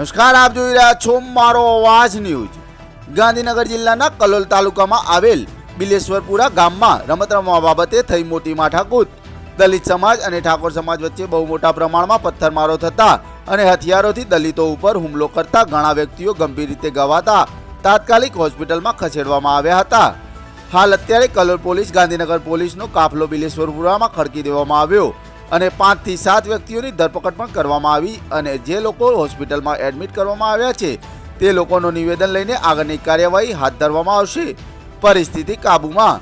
નમસ્કાર, આપ જોઈ રહ્યા છો મારો અવાજ ન્યૂઝ। ગાંધીનગર જિલ્લાના કલોલ તાલુકામાં આવેલ બિલેશ્વરપુરા ગામમાં રમત રમવા બાબતે થઈ મોટી માથાકૂટ। દલિત સમાજ અને ઠાકોર સમાજ વચ્ચે બહુ મોટા પ્રમાણમાં પથ્થરમારો થતા અને હથિયારોથી દલિતો ઉપર હુમલો કરતા ઘણા વ્યક્તિઓ ગંભીર રીતે ઘવાતા તાત્કાલિક હોસ્પિટલમાં ખસેડવામાં આવ્યા હતા। હાલ અત્યારે કલોલ પોલીસ ગાંધીનગર પોલીસનો કાફલો બિલેશ્વરપુરામાં ખડકી દેવામાં આવ્યો અને 5 થી 7 વ્યક્તિઓની ધરપકડ પણ કરવામાં આવી અને જે લોકો હોસ્પિટલમાં એડમિટ કરવામાં આવ્યા છે તે લોકોનું નિવેદન લઈને આગળની કાર્યવાહી હાથ ધરવામાં આવશે। પરિસ્થિતિ કાબૂમાં।